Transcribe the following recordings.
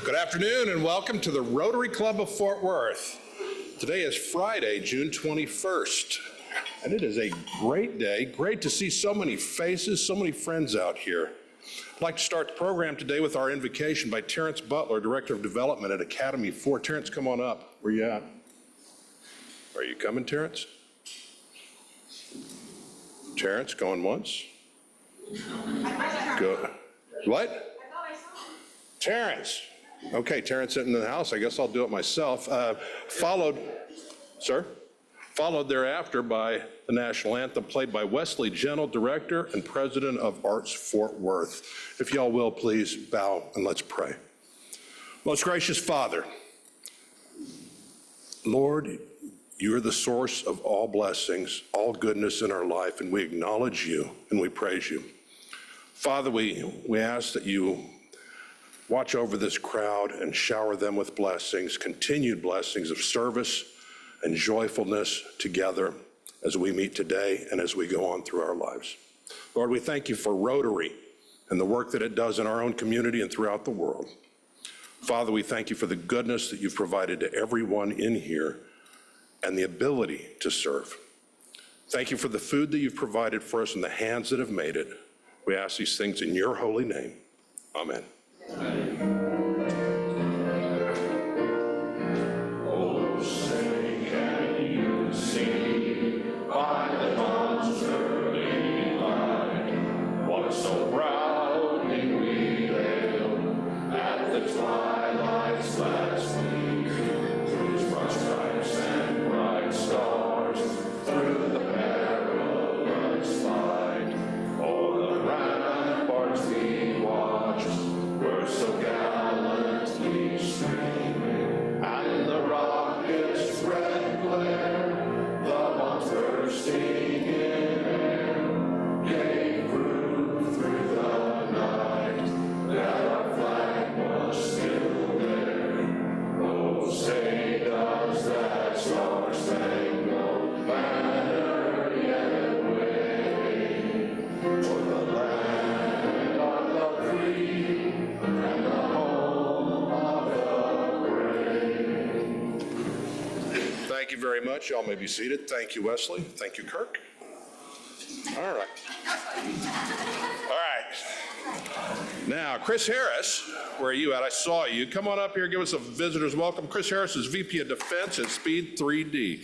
Good afternoon and welcome to the Rotary Club of Fort Worth. Today is Friday, June 21st, and it is a great day. Great to see so many faces, so many friends out here. I'd like to start the program today with our invocation by Terrence Butler, Director of Development at Academy 4. Terrence, come on up. Where you at? Are you coming, Terrence? Terrence, going once? Go. What? Terrence. Okay, Terrence isn't in the house. I guess I'll do it myself. Followed thereafter by the national anthem played by Wesley Gentle, Director and President of Arts Fort Worth. If y'all will, please bow and let's pray. Most gracious Father, Lord, you are the source of all blessings, all goodness in our life, and we acknowledge you and we praise you. Father, we ask that you watch over this crowd and shower them with blessings, continued blessings of service and joyfulness together as we meet today and as we go on through our lives. Lord, we thank you for Rotary and the work that it does in our own community and throughout the world. Father, we thank you for the goodness that you've provided to everyone in here and the ability to serve. Thank you for the food that you've provided for us and the hands that have made it. We ask these things in your holy name. Amen. Oh, say can you see by the dawn's early light what so proudly we hailed at the twilight's last gleam, through broad stripes and bright stars, through the perilous fight, o'er the ramparts we watched, were so gallantly streaming, and the rocket's red glare, the bombs bursting in air, gave proof through the night that our flag was still there. Oh, say does that star-spangled banner yet wave for the land of the free and the home of the brave. Thank you very much. Y'all may be seated. Thank you, Wesley. Thank you, Kirk. All right. All right. Now, Chris Harris, where are you at? I saw you. Come on up here, give us a visitor's welcome. Chris Harris is VP of Defense at Speed 3D.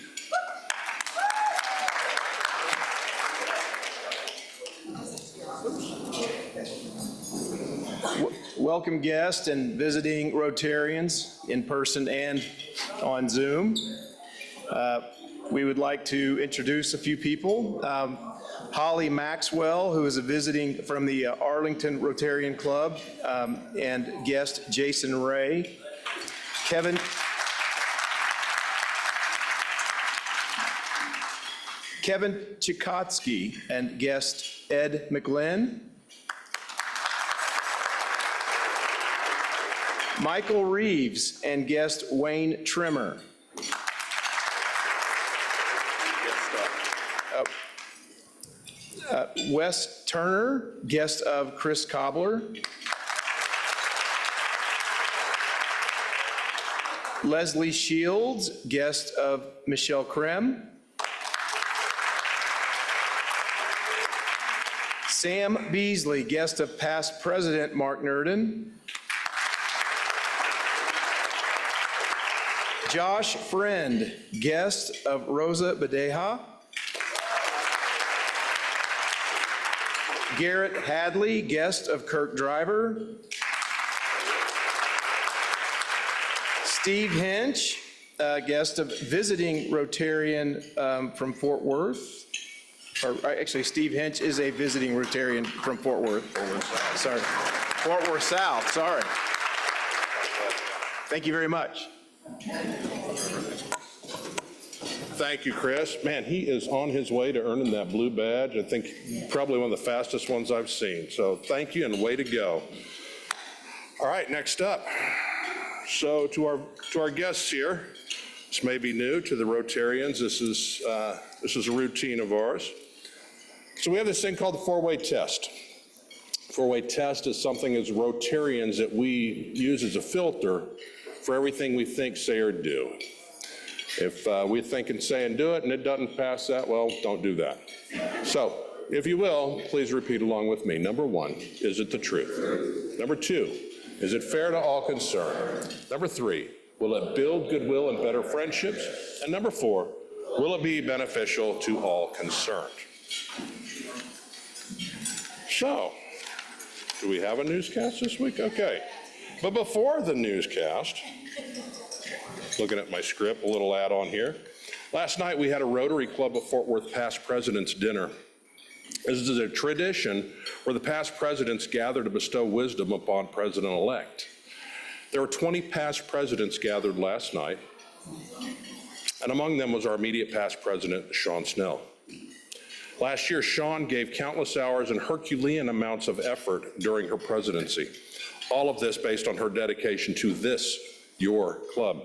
Welcome guests and visiting Rotarians in person and on Zoom. We would like to introduce a few people. Holly Maxwell, who is a visiting from the Arlington Rotarian Club, and guest Jason Ray. Kevin Chikotsky and guest Ed McLinn. Michael Reeves and guest Wayne Trimmer. Wes Turner, guest of Chris Cobbler. Leslie Shields, guest of Michelle Krem. Sam Beasley, guest of past President Mark Nurden. Josh Friend, guest of Rosa Badeja. Garrett Hadley, guest of Kirk Driver. Steve Hinch, guest of visiting Rotarian from Fort Worth. Or actually, Steve Hinch is a visiting Rotarian from Fort Worth. Sorry. Fort Worth South, sorry. Thank you very much. Thank you, Chris. Man, he is on his way to earning that blue badge. I think probably one of the fastest ones I've seen. So thank you and way to go. All right, next up. So to our guests here, this may be new to the Rotarians. This is a routine of ours. So we have this thing called the four-way test. Four-way test is something as Rotarians that we use as a filter for everything we think, say, or do. If we think and say and do it and it doesn't pass that, well, don't do that. So, if you will, please repeat along with me. Number 1, is it the truth? Number 2, is it fair to all concerned? Number 3, will it build goodwill and better friendships? And number 4, will it be beneficial to all concerned? So, do we have a newscast this week? Okay. But before the newscast, looking at my script, a little add-on here. Last night we had a Rotary Club of Fort Worth Past Presidents Dinner. This is a tradition where the past presidents gather to bestow wisdom upon President-elect. There were 20 past presidents gathered last night, and among them was our immediate past president, Sean Snell. Last year, Sean gave countless hours and Herculean amounts of effort during her presidency. All of this based on her dedication to this, your club.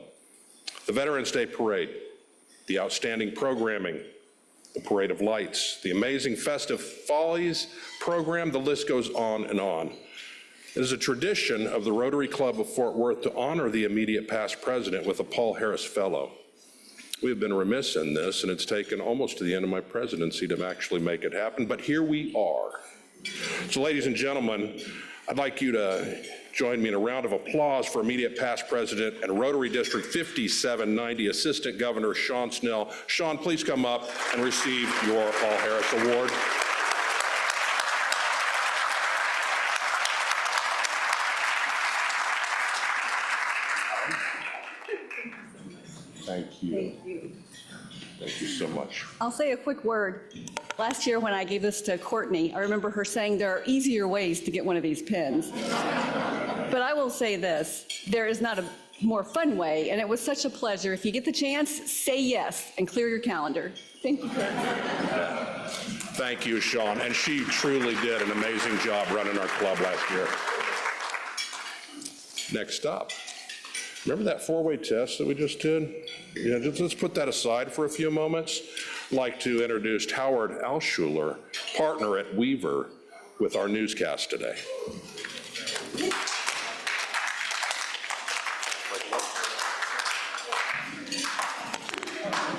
The Veterans Day Parade, the outstanding programming, the Parade of Lights, the amazing Festive Follies program, the list goes on and on. It is a tradition of the Rotary Club of Fort Worth to honor the immediate past president with a Paul Harris Fellow. We have been remiss in this, and it's taken almost to the end of my presidency to actually make it happen, but here we are. So ladies and gentlemen, I'd like you to join me in a round of applause for immediate past president and Rotary District 5790 Assistant Governor Sean Snell. Sean, please come up and receive your Paul Harris Award. Thank you. Thank you. Thank you so much. I'll say a quick word. Last year when I gave this to Courtney, I remember her saying there are easier ways to get one of these pins. But I will say this, there is not a more fun way, and it was such a pleasure. If you get the chance, say yes and clear your calendar. Thank you, Courtney. Thank you, Sean. And she truly did an amazing job running our club last year. Next up. Remember that four-way test that we just did? Yeah, let's put that aside for a few moments. I'd like to introduce Howard Alschuler, partner at Weaver, with our newscast today.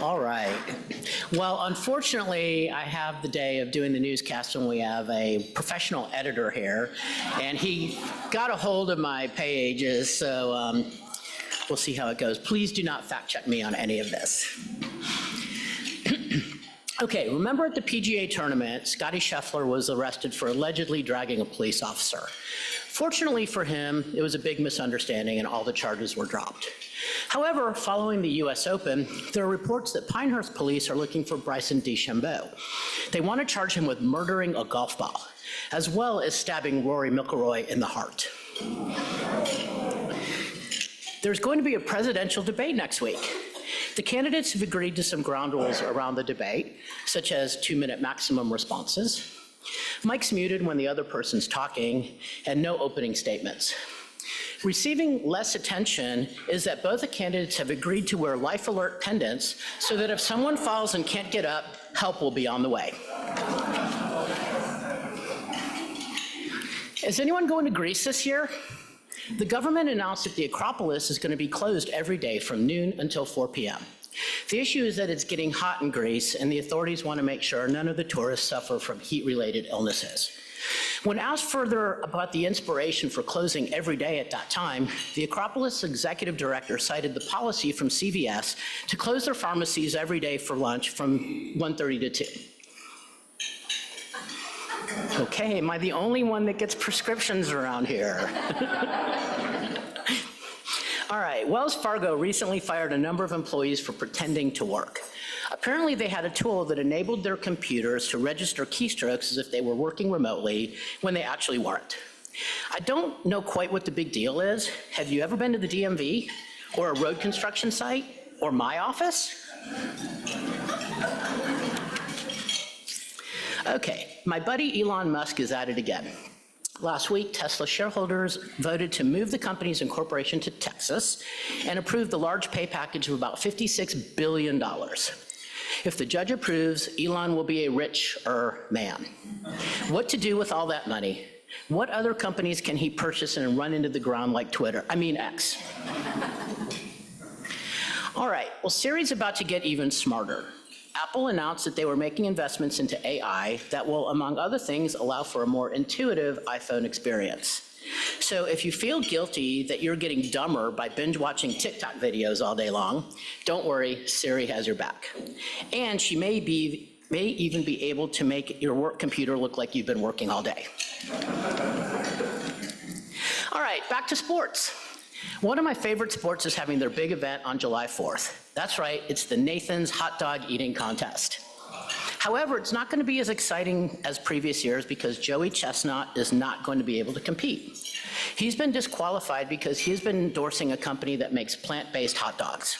All right. Well, unfortunately, I have the day of doing the newscast when we have a professional editor here, and he got a hold of my pages, so we'll see how it goes. Please do not fact check me on any of this. Okay, remember at the PGA tournament, Scotty Scheffler was arrested for allegedly dragging a police officer. Fortunately for him, it was a big misunderstanding and all the charges were dropped. However, following the US Open, there are reports that Pinehurst police are looking for Bryson DeChambeau. They want to charge him with murdering a golf ball, as well as stabbing Rory McIlroy in the heart. There's going to be a presidential debate next week. The candidates have agreed to some ground rules around the debate, such as 2-minute maximum responses, mics muted when the other person's talking, and no opening statements. Receiving less attention is that both the candidates have agreed to wear life alert pendants so that if someone falls and can't get up, help will be on the way. Is anyone going to Greece this year? The government announced that the Acropolis is going to be closed every day from noon until 4 p.m. The issue is that it's getting hot in Greece, and the authorities want to make sure none of the tourists suffer from heat-related illnesses. When asked further about the inspiration for closing every day at that time, the Acropolis executive director cited the policy from CVS to close their pharmacies every day for lunch from 1:30 to 2. Okay, am I the only one that gets prescriptions around here? All right, Wells Fargo recently fired a number of employees for pretending to work. Apparently they had a tool that enabled their computers to register keystrokes as if they were working remotely when they actually weren't. I don't know quite what the big deal is. Have you ever been to the DMV or a road construction site or my office? Okay, my buddy Elon Musk is at it again. Last week, Tesla shareholders voted to move the company's incorporation to Texas and approved the large pay package of about $56 billion. If the judge approves, Elon will be a richer man. What to do with all that money? What other companies can he purchase and run into the ground like X? All right, well, Siri's about to get even smarter. Apple announced that they were making investments into AI that will, among other things, allow for a more intuitive iPhone experience. So if you feel guilty that you're getting dumber by binge watching TikTok videos all day long, don't worry, Siri has your back. And she may even be able to make your work computer look like you've been working all day. All right, back to sports. One of my favorite sports is having their big event on July 4th. That's right, it's the Nathan's Hot Dog Eating Contest. However, it's not going to be as exciting as previous years because Joey Chestnut is not going to be able to compete. He's been disqualified because he's been endorsing a company that makes plant-based hot dogs.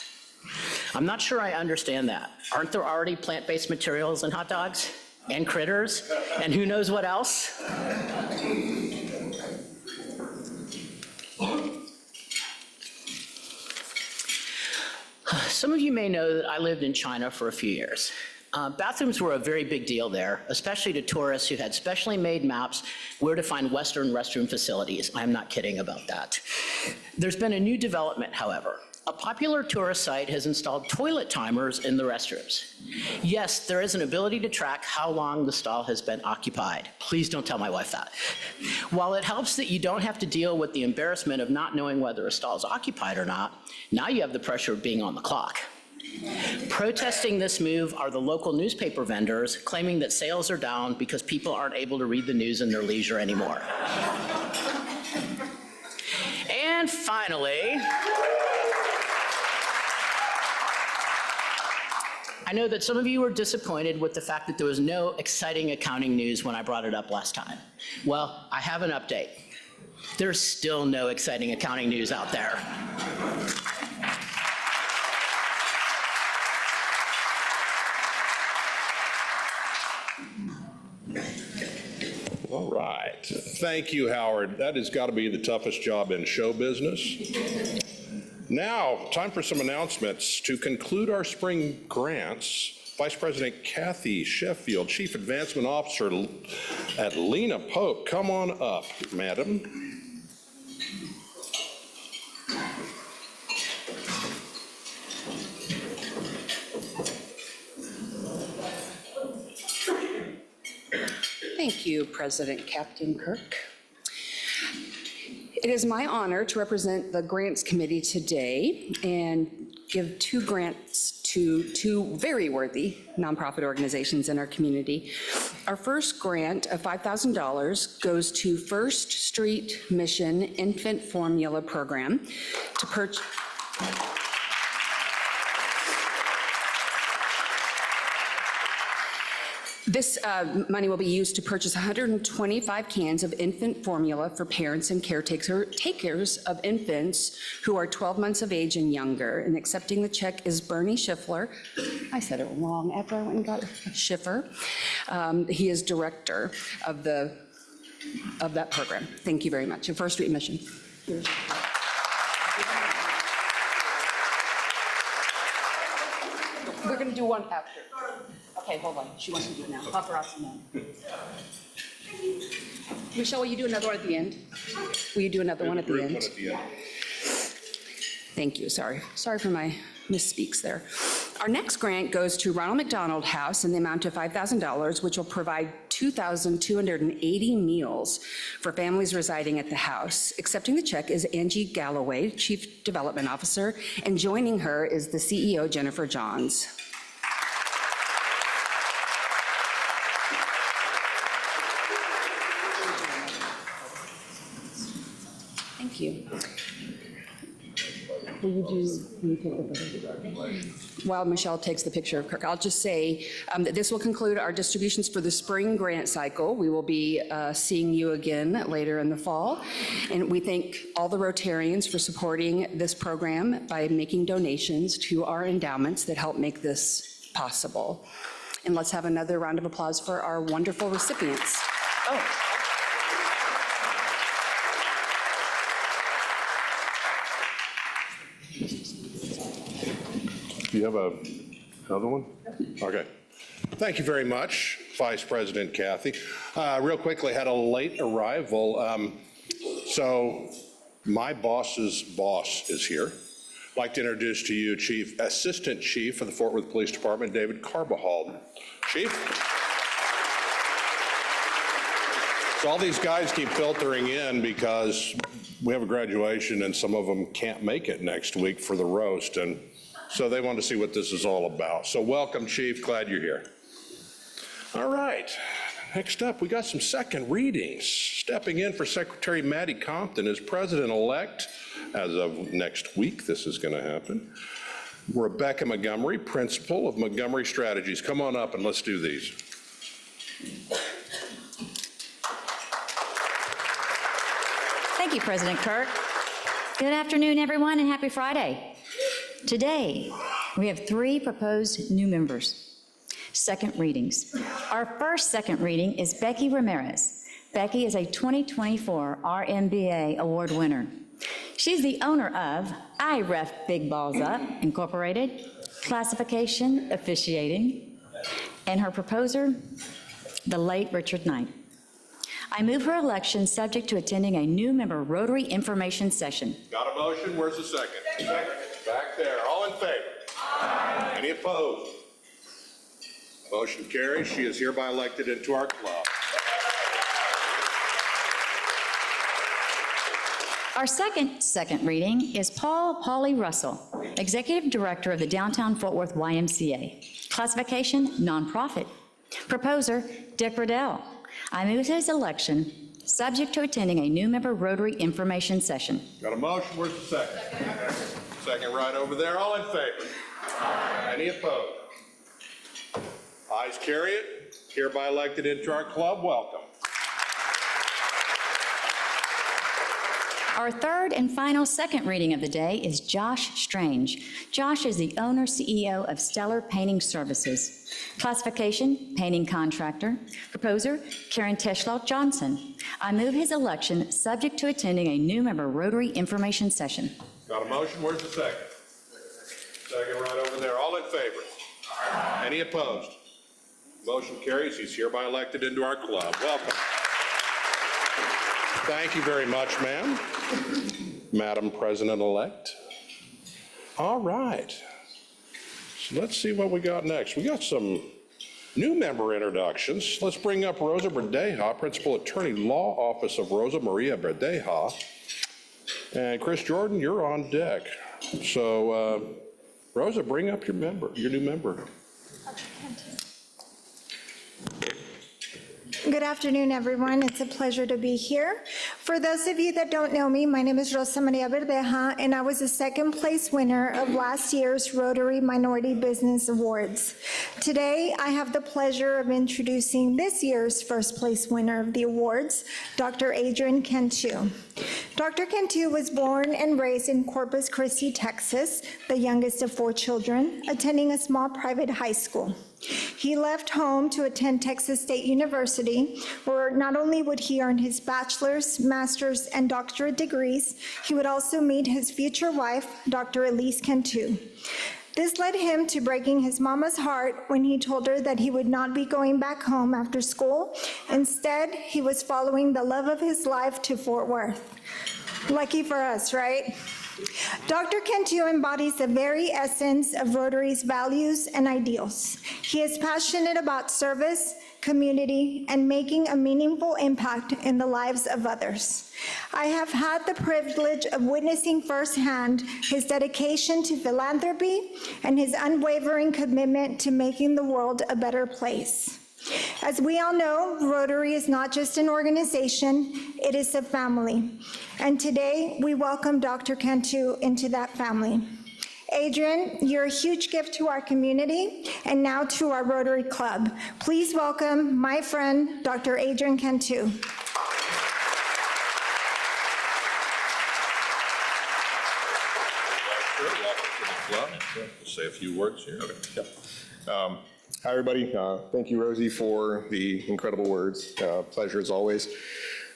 I'm not sure I understand that. Aren't there already plant-based materials in hot dogs? And critters? And who knows what else? Some of you may know that I lived in China for a few years. Bathrooms were a very big deal there, especially to tourists who had specially made maps where to find Western restroom facilities. I'm not kidding about that. There's been a new development, however. A popular tourist site has installed toilet timers in the restrooms. Yes, there is an ability to track how long the stall has been occupied. Please don't tell my wife that. While it helps that you don't have to deal with the embarrassment of not knowing whether a stall is occupied or not, now you have the pressure of being on the clock. Protesting this move are the local newspaper vendors claiming that sales are down because people aren't able to read the news in their leisure anymore. And finally, I know that some of you were disappointed with the fact that there was no exciting accounting news when I brought it up last time. Well, I have an update. There's still no exciting accounting news out there. All right. Thank you, Howard. That has got to be the toughest job in show business. Now, time for some announcements. To conclude our spring grants, Vice President Kathy Sheffield, Chief Advancement Officer at Lena Pope, come on up, madam. Thank you, President Captain Kirk. It is my honor to represent the Grants Committee today and give 2 grants to 2 very worthy nonprofit organizations in our community. Our first grant of $5,000 goes to First Street Mission Infant Formula Program to purchase. This money will be used to purchase 125 cans of infant formula for parents and caretakers of infants who are 12 months of age and younger. And accepting the check is Bernie Schiffler. I said it wrong after I went and got Schiffer. He is director of that program. Thank you very much. And First Street Mission. We're going to do one after. Okay, hold on. She wants to do it now. Paparazzi now. Michelle, will you do another one at the end? Will you do another one at the end? Thank you. Sorry for my misspeaks there. Our next grant goes to Ronald McDonald House in the amount of $5,000, which will provide 2,280 meals for families residing at the house. Accepting the check is Angie Galloway, Chief Development Officer, and joining her is the CEO, Jennifer Johns. Thank you. Will you take the photo? While Michelle takes the picture of Kirk, I'll just say that this will conclude our distributions for the spring grant cycle. We will be seeing you again later in the fall. And we thank all the Rotarians for supporting this program by making donations to our endowments that help make this possible. And let's have another round of applause for our wonderful recipients. Oh. Do you have another one? Okay. Thank you very much. Vice President Kathy. Real quickly, had a late arrival. So my boss's boss is here. I'd like to introduce to you Assistant Chief of the Fort Worth Police Department, David Carbajal. Chief? So all these guys keep filtering in because we have a graduation and some of them can't make it next week for the roast. And so they want to see what this is all about. So welcome, Chief. Glad you're here. All right. Next up, we got some second readings. Stepping in for Secretary Maddie Compton as President-elect. As of next week, this is going to happen. Rebecca Montgomery, Principal of Montgomery Strategies. Come on up and let's do these. Thank you, President Kirk. Good afternoon, everyone, and happy Friday. Today, we have 3 proposed new members. Second readings. Our first second reading is Becky Ramirez. Becky is a 2024 RMBA Award winner. She's the owner of I Ref Big Balls Up, Incorporated, Classification Officiating, and her proposer, the late Richard Knight. I move her election subject to attending a new member Rotary information session. Got a motion? Where's the second? Second. Back there. All in favor? Aye. Any opposed? Motion carries. She is hereby elected into our club. Our second reading is Paulie Russell, Executive Director of the Downtown Fort Worth YMCA. Classification, nonprofit. Proposer, Dick Riddell. I move his election, subject to attending a new member Rotary information session. Got a motion? Where's the second? Second right over there. All in favor? Aye. Any opposed? Ayes carry it. Hereby elected into our club. Welcome. Our third and final second reading of the day is Josh Strange. Josh is the owner CEO of Stellar Painting Services. Classification, painting contractor. Proposer, Karen Teschlaw Johnson. I move his election subject to attending a new member Rotary information session. Got a motion? Where's the second? Second right over there. All in favor? Aye. Any opposed? Motion carries. He's hereby elected into our club. Welcome. Thank you very much, ma'am. Madam President-elect. All right. So let's see what we got next. We got some new member introductions. Let's bring up Rosa Verdeja, Principal Attorney, Law Office of Rosa Maria Verdeja. And Chris Jordan, you're on deck. So, Rosa, bring up your new member. Good afternoon, everyone. It's a pleasure to be here. For those of you that don't know me, my name is Rosa Maria Verdeja, and I was the second place winner of last year's Rotary Minority Business Awards. Today, I have the pleasure of introducing this year's first place winner of the awards, Dr. Adrian Cantu. Dr. Cantu was born and raised in Corpus Christi, Texas, the youngest of 4 children, attending a small private high school. He left home to attend Texas State University, where not only would he earn his bachelor's, master's, and doctorate degrees, he would also meet his future wife, Dr. Elise Cantu. This led him to breaking his mama's heart when he told her that he would not be going back home after school. Instead, he was following the love of his life to Fort Worth. Lucky for us, right? Dr. Cantu embodies the very essence of Rotary's values and ideals. He is passionate about service, community, and making a meaningful impact in the lives of others. I have had the privilege of witnessing firsthand his dedication to philanthropy and his unwavering commitment to making the world a better place. As we all know, Rotary is not just an organization, it is a family. And today, we welcome Dr. Cantu into that family. Adrian, you're a huge gift to our community and now to our Rotary Club. Please welcome my friend, Dr. Adrian Cantu. Say a few words here. Okay. Yeah. Hi, everybody. Thank you, Rosie, for the incredible words. Pleasure as always.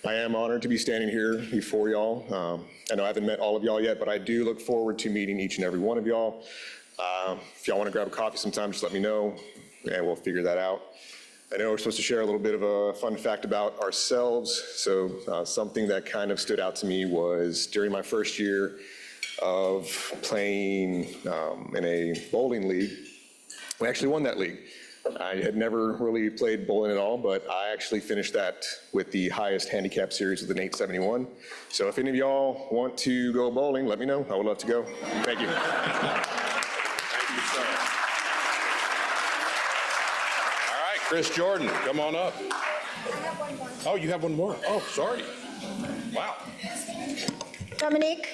I am honored to be standing here before y'all. I know I haven't met all of y'all yet, but I do look forward to meeting each and every one of y'all. If y'all want to grab a coffee sometime, just let me know, and we'll figure that out. I know we're supposed to share a little bit of a fun fact about ourselves. So something that kind of stood out to me was during my first year of playing in a bowling league, we actually won that league. I had never really played bowling at all, but I actually finished that with the highest handicap series with an 871. So if any of y'all want to go bowling, let me know. I would love to go. Thank you. Thank you, sir. All right, Chris Jordan, come on up. Oh, you have one more? Oh, sorry. Wow. Dominique.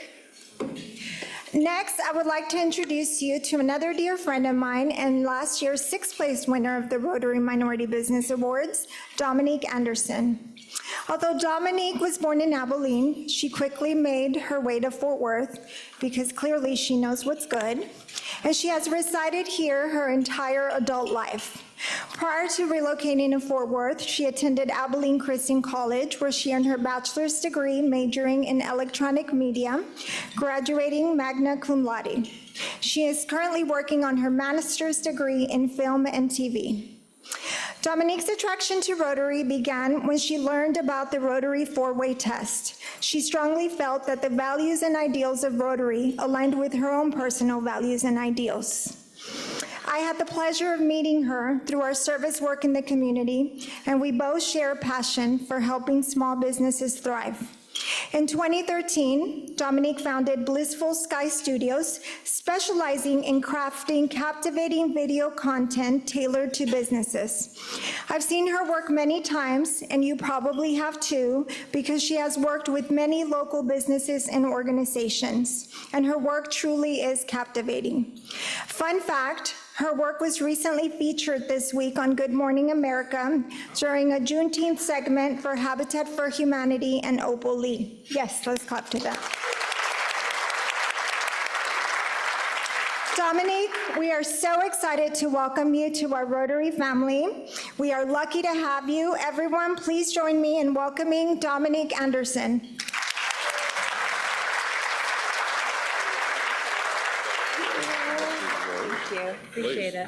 Next, I would like to introduce you to another dear friend of mine and last year's sixth place winner of the Rotary Minority Business Awards, Dominique Anderson. Although Dominique was born in Abilene, she quickly made her way to Fort Worth because clearly she knows what's good, and she has resided here her entire adult life. Prior to relocating to Fort Worth, she attended Abilene Christian College, where she earned her bachelor's degree majoring in electronic media, graduating magna cum laude. She is currently working on her master's degree in film and TV. Dominique's attraction to Rotary began when she learned about the Rotary four-way test. She strongly felt that the values and ideals of Rotary aligned with her own personal values and ideals. I had the pleasure of meeting her through our service work in the community, and we both share a passion for helping small businesses thrive. In 2013, Dominique founded Blissful Sky Studios, specializing in crafting captivating video content tailored to businesses. I've seen her work many times, and you probably have too, because she has worked with many local businesses and organizations, and her work truly is captivating. Fun fact, her work was recently featured this week on Good Morning America during a Juneteenth segment for Habitat for Humanity and Opal Lee. Yes, let's clap to that. Dominique, we are so excited to welcome you to our Rotary family. We are lucky to have you. Everyone, please join me in welcoming Dominique Anderson. Thank you. Appreciate it.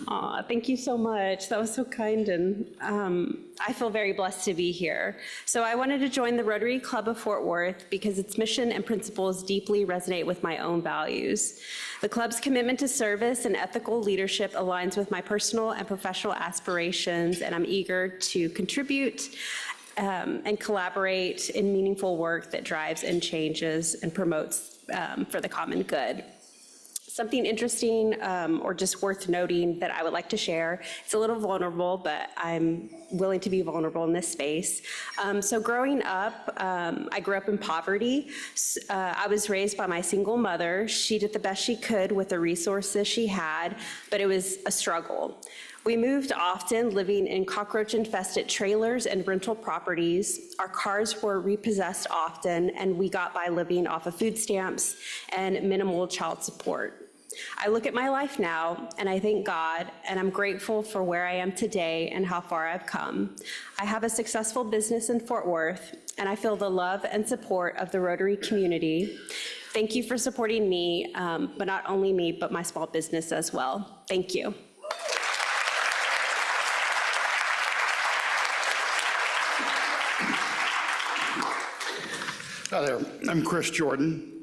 Aw, thank you so much. That was so kind, and I feel very blessed to be here. So I wanted to join the Rotary Club of Fort Worth because its mission and principles deeply resonate with my own values. The club's commitment to service and ethical leadership aligns with my personal and professional aspirations, and I'm eager to contribute and collaborate in meaningful work that drives and changes and promotes for the common good. Something interesting or just worth noting that I would like to share. It's a little vulnerable, but I'm willing to be vulnerable in this space. So growing up, I grew up in poverty. I was raised by my single mother. She did the best she could with the resources she had, but it was a struggle. We moved often, living in cockroach-infested trailers and rental properties. Our cars were repossessed often, and we got by living off of food stamps and minimal child support. I look at my life now, and I thank God, and I'm grateful for where I am today and how far I've come. I have a successful business in Fort Worth, and I feel the love and support of the Rotary community. Thank you for supporting me, but not only me, but my small business as well. Thank you. Hi there, I'm Chris Jordan.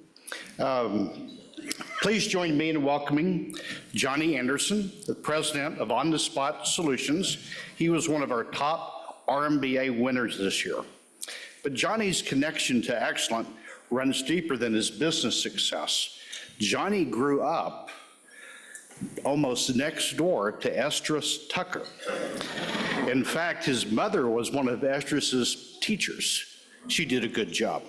Please join me in welcoming Johnny Anderson, the president of On the Spot Solutions. He was one of our top RMBA winners this year. But Johnny's connection to excellence runs deeper than his business success. Johnny grew up almost next door to Estrus Tucker. In fact, his mother was one of Estrus's teachers. She did a good job.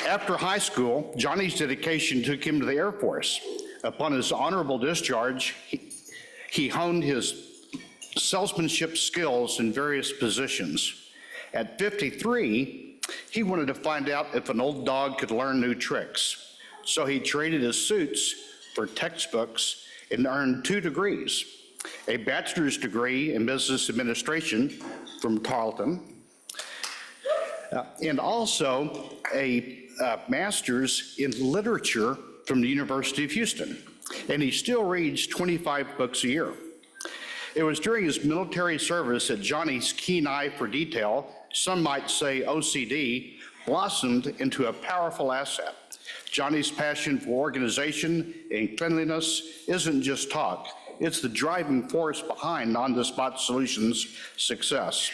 After high school, Johnny's dedication took him to the Air Force. Upon his honorable discharge, he honed his salesmanship skills in various positions. At 53, he wanted to find out if an old dog could learn new tricks. So he traded his suits for textbooks and earned 2 degrees, a bachelor's degree in business administration from Tarleton, and also a master's in literature from the University of Houston, and he still reads 25 books a year. It was during his military service that Johnny's keen eye for detail, some might say OCD, blossomed into a powerful asset. Johnny's passion for organization and cleanliness isn't just talk, it's the driving force behind On-the-Spot Solutions' success.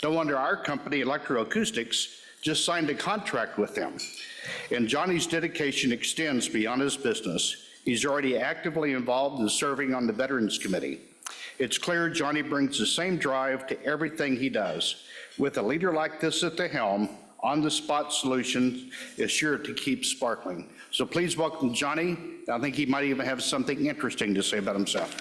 No wonder our company, Electroacoustics, just signed a contract with them. And Johnny's dedication extends beyond his business. He's already actively involved in serving on the Veterans Committee. It's clear Johnny brings the same drive to everything he does. With a leader like this at the helm, On-the-Spot Solutions is sure to keep sparkling. So please welcome Johnny. I think he might even have something interesting to say about himself.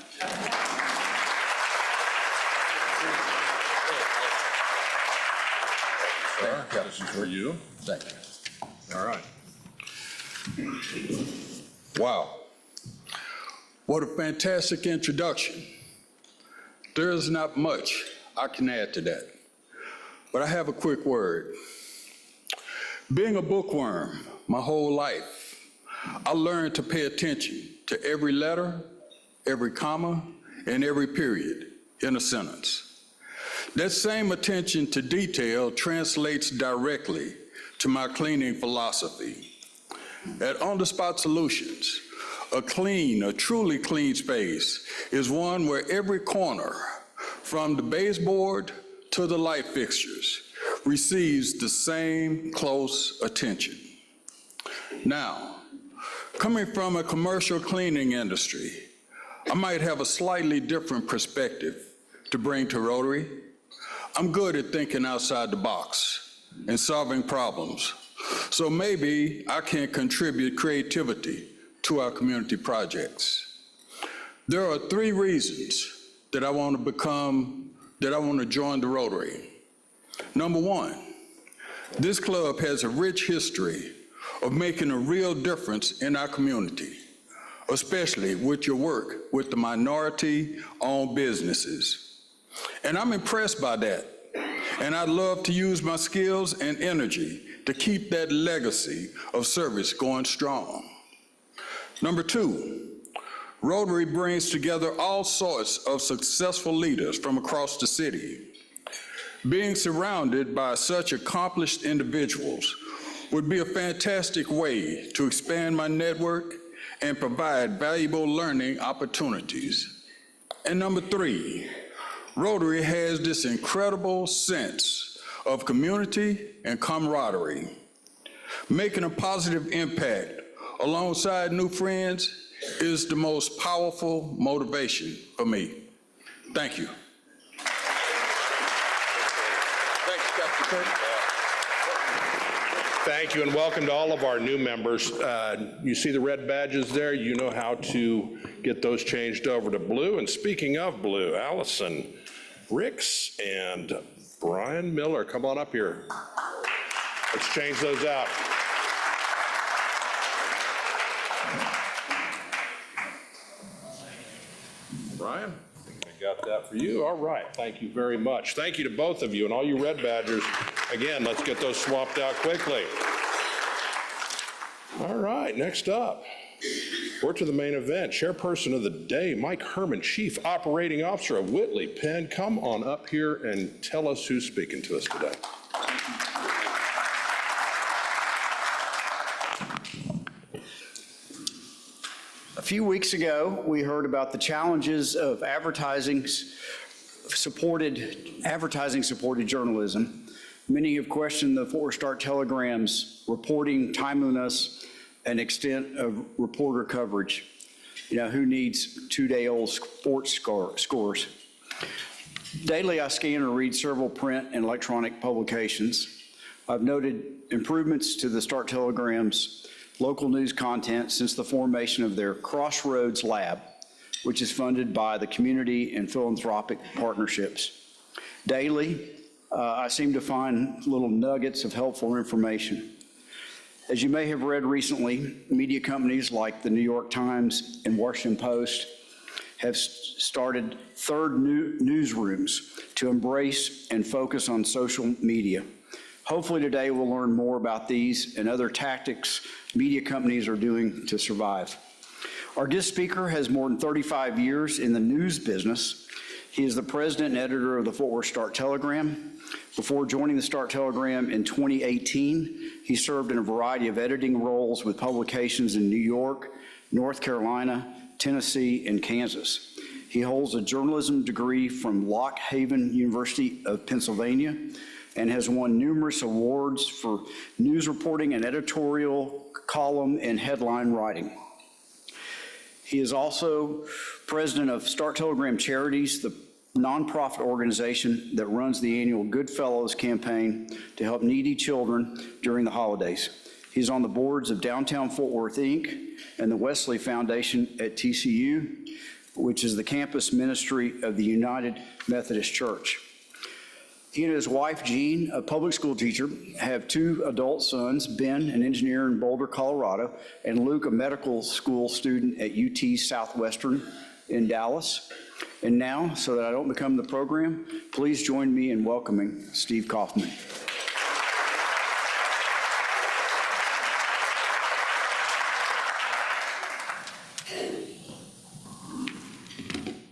Sir, this is for you. Thank you. All right. Wow. What a fantastic introduction. There is not much I can add to that, but I have a quick word. Being a bookworm my whole life, I learned to pay attention to every letter, every comma, and every period in a sentence. That same attention to detail translates directly to my cleaning philosophy. At On-the-Spot Solutions, a truly clean space is one where every corner, from the baseboard to the light fixtures, receives the same close attention. Now, coming from a commercial cleaning industry, I might have a slightly different perspective to bring to Rotary. I'm good at thinking outside the box and solving problems, so maybe I can contribute creativity to our community projects. There are 3 reasons that I want to join the Rotary. Number 1, this club has a rich history of making a real difference in our community, especially with your work with the minority-owned businesses. And I'm impressed by that, and I'd love to use my skills and energy to keep that legacy of service going strong. Number 2, Rotary brings together all sorts of successful leaders from across the city. Being surrounded by such accomplished individuals would be a fantastic way to expand my network and provide valuable learning opportunities. And number 3, Rotary has this incredible sense of community and camaraderie. Making a positive impact alongside new friends is the most powerful motivation for me. Thank you. Thank you, and welcome to all of our new members. You see the red badges there? You know how to get those changed over to blue. And speaking of blue, Allison Ricks and Brian Miller, come on up here. Let's change those out. Brian, I got that for you. All right, thank you very much. Thank you to both of you and all you red badgers. Again, let's get those swapped out quickly. All right, next up, we're to the main event. Chairperson of the day, Mike Herman, Chief Operating Officer of Whitley Penn. Come on up here and tell us who's speaking to us today. A few weeks ago, we heard about the challenges of advertising-supported journalism. Many have questioned the Fort Worth Star-Telegram's reporting timeliness and extent of reporter coverage. You know, who needs 2-day-old sports scores? Daily, I scan or read several print and electronic publications. I've noted improvements to the Star-Telegram's local news content since the formation of their Crossroads Lab, which is funded by the community and philanthropic partnerships. Daily, I seem to find little nuggets of helpful information. As you may have read recently, media companies like the New York Times and Washington Post have started third newsrooms to embrace and focus on social media. Hopefully today we'll learn more about these and other tactics media companies are doing to survive. Our guest speaker has more than 35 years in the news business. He is the president and editor of the Fort Worth Star-Telegram. Before joining the Star-Telegram in 2018, he served in a variety of editing roles with publications in New York, North Carolina, Tennessee, and Kansas. He holds a journalism degree from Lock Haven University of Pennsylvania and has won numerous awards for news reporting and editorial column and headline writing. He is also president of Star-Telegram Charities, the nonprofit organization that runs the annual Goodfellows campaign to help needy children during the holidays. He's on the boards of Downtown Fort Worth, Inc. and the Wesley Foundation at TCU, which is the campus ministry of the United Methodist Church. He and his wife, Jean, a public school teacher, have 2 adult sons, Ben, an engineer in Boulder, Colorado, and Luke, a medical school student at UT Southwestern in Dallas. And now, so that I don't become the program, please join me in welcoming Steve Kaufman.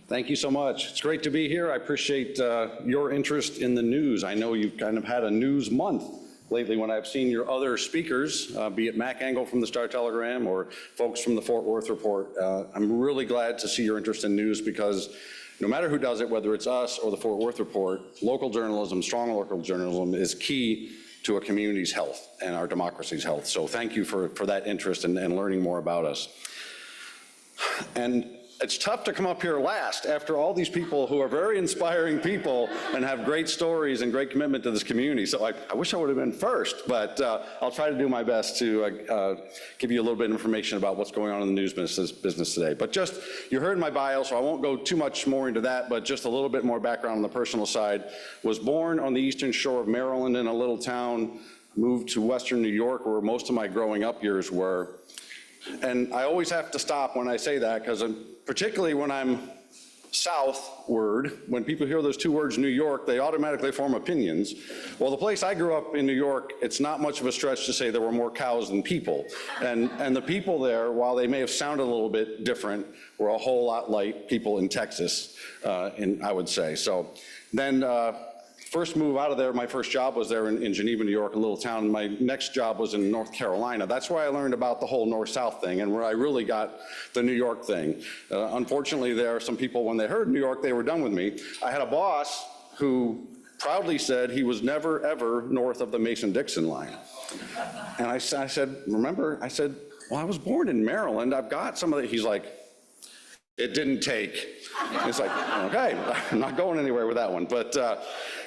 Thank you so much. It's great to be here. I appreciate your interest in the news. I know you've kind of had a news month lately when I've seen your other speakers, be it Mac Engel from the Star-Telegram or folks from the Fort Worth Report. I'm really glad to see your interest in news because no matter who does it, whether it's us or the Fort Worth Report, local journalism, strong local journalism is key to a community's health and our democracy's health. So thank you for that interest and learning more about us. And it's tough to come up here last after all these people who are very inspiring people and have great stories and great commitment to this community. So I wish I would have been first, but I'll try to do my best to give you a little bit of information about what's going on in the news business today. But just, you heard my bio, so I won't go too much more into that, but just a little bit more background on the personal side. Was born on the eastern shore of Maryland in a little town, moved to Western New York where most of my growing up years were. And I always have to stop when I say that because particularly when I'm southward, when people hear those 2 words, New York, they automatically form opinions. Well, the place I grew up in New York, it's not much of a stretch to say there were more cows than people. And the people there, while they may have sounded a little bit different, were a whole lot like people in Texas, I would say. So then, first move out of there, my first job was there in Geneva, New York, a little town. My next job was in North Carolina. That's where I learned about the whole north-south thing and where I really got the New York thing. Unfortunately, there are some people, when they heard New York, they were done with me. I had a boss who proudly said he was never, ever north of the Mason-Dixon line. And I said, remember, I said, well, I was born in Maryland. I've got some of the, he's like, it didn't take. It's like, okay, I'm not going anywhere with that one. But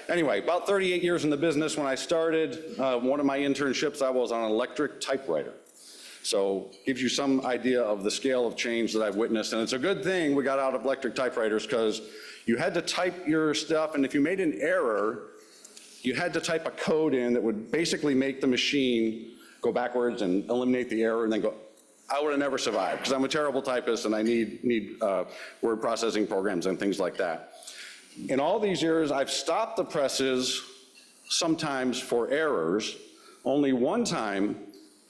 anyway, about 38 years in the business. When I started, one of my internships, I was on an electric typewriter. So gives you some idea of the scale of change that I've witnessed. And it's a good thing we got out of electric typewriters because you had to type your stuff, and if you made an error, you had to type a code in that would basically make the machine go backwards and eliminate the error and then go. I would have never survived because I'm a terrible typist and I need word processing programs and things like that. In all these years, I've stopped the presses sometimes for errors. Only one time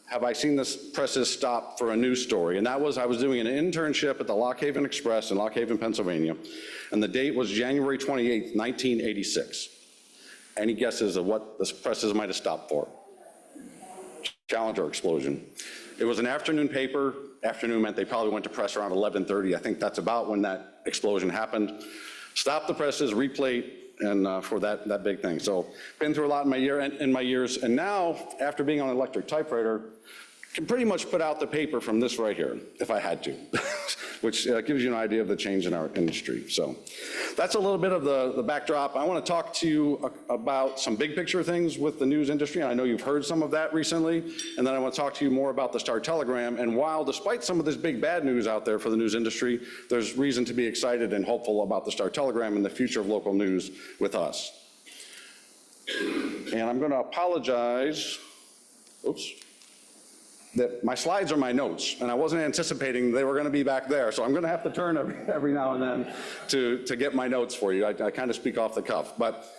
have I seen the presses stop for a news story, and that was I was doing an internship at the Lock Haven Express in Lock Haven, Pennsylvania, and the date was January 28th, 1986. Any guesses of what the presses might have stopped for? Challenge or explosion? It was an afternoon paper. Afternoon meant they probably went to press around 11:30. I think that's about when that explosion happened. Stopped the presses, replate, and for that big thing. So been through a lot in my years, and now after being on an electric typewriter, can pretty much put out the paper from this right here if I had to, which gives you an idea of the change in our industry. So that's a little bit of the backdrop. I want to talk to you about some big picture things with the news industry, and I know you've heard some of that recently, and then I want to talk to you more about the Star-Telegram, and while despite some of this big bad news out there for the news industry, there's reason to be excited and hopeful about the Star-Telegram and the future of local news with us. And I'm going to apologize, oops, that my slides are my notes, and I wasn't anticipating they were going to be back there, so I'm going to have to turn every now and then to get my notes for you. I kind of speak off the cuff, but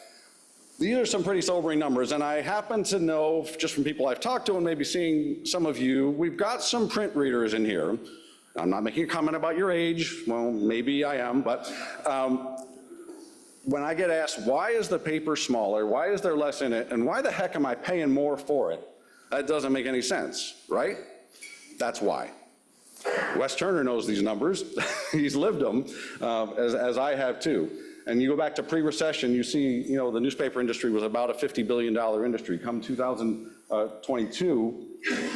These are some pretty sobering numbers, and I happen to know, just from people I've talked to and maybe seeing some of you, we've got some print readers in here. I'm not making a comment about your age. Well, maybe I am, but when I get asked, why is the paper smaller? Why is there less in it? And why the heck am I paying more for it? That doesn't make any sense, right? That's why. Wes Turner knows these numbers. He's lived them, as I have too. And you go back to pre-recession, you see, the newspaper industry was about a $50 billion industry. Come 2022,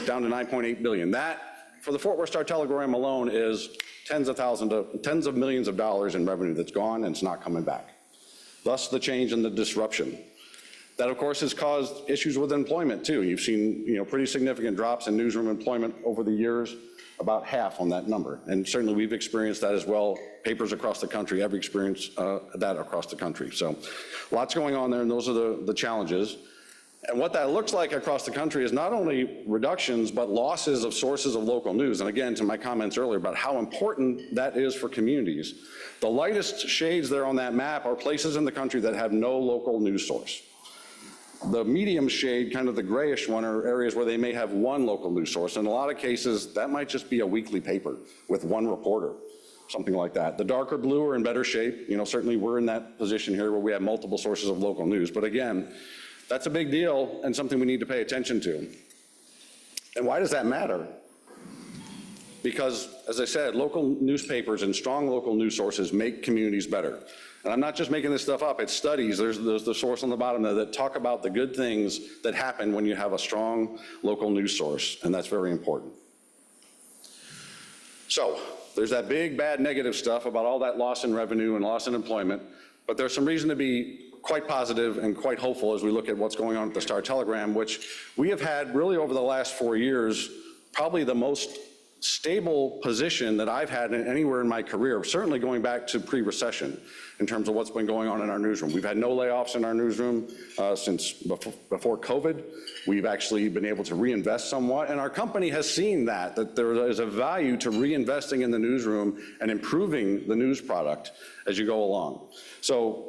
down to $9.8 billion. That, for the Fort Worth Star-Telegram alone, is tens of millions of dollars in revenue that's gone and it's not coming back. Thus the change and the disruption. That, of course, has caused issues with employment too. You've seen, pretty significant drops in newsroom employment over the years, about half on that number. And certainly we've experienced that as well. Papers across the country have experienced that across the country. So lots going on there, and those are the challenges. And what that looks like across the country is not only reductions, but losses of sources of local news. And again, to my comments earlier about how important that is for communities, the lightest shades there on that map are places in the country that have no local news source. The medium shade, kind of the grayish one, are areas where they may have one local news source. In a lot of cases, that might just be a weekly paper with one reporter, something like that. The darker blue are in better shape. Certainly we're in that position here where we have multiple sources of local news. But again, that's a big deal and something we need to pay attention to. And why does that matter? Because, as I said, local newspapers and strong local news sources make communities better. And I'm not just making this stuff up, it's studies. There's the source on the bottom there that talk about the good things that happen when you have a strong local news source, and that's very important. So, there's that big, bad, negative stuff about all that loss in revenue and loss in employment, but there's some reason to be quite positive and quite hopeful as we look at what's going on at the Star-Telegram, which we have had really over the last 4 years, probably the most stable position that I've had anywhere in my career, certainly going back to pre-recession in terms of what's been going on in our newsroom. We've had no layoffs in our newsroom since before COVID. We've actually been able to reinvest somewhat, and our company has seen that there is a value to reinvesting in the newsroom and improving the news product as you go along. So,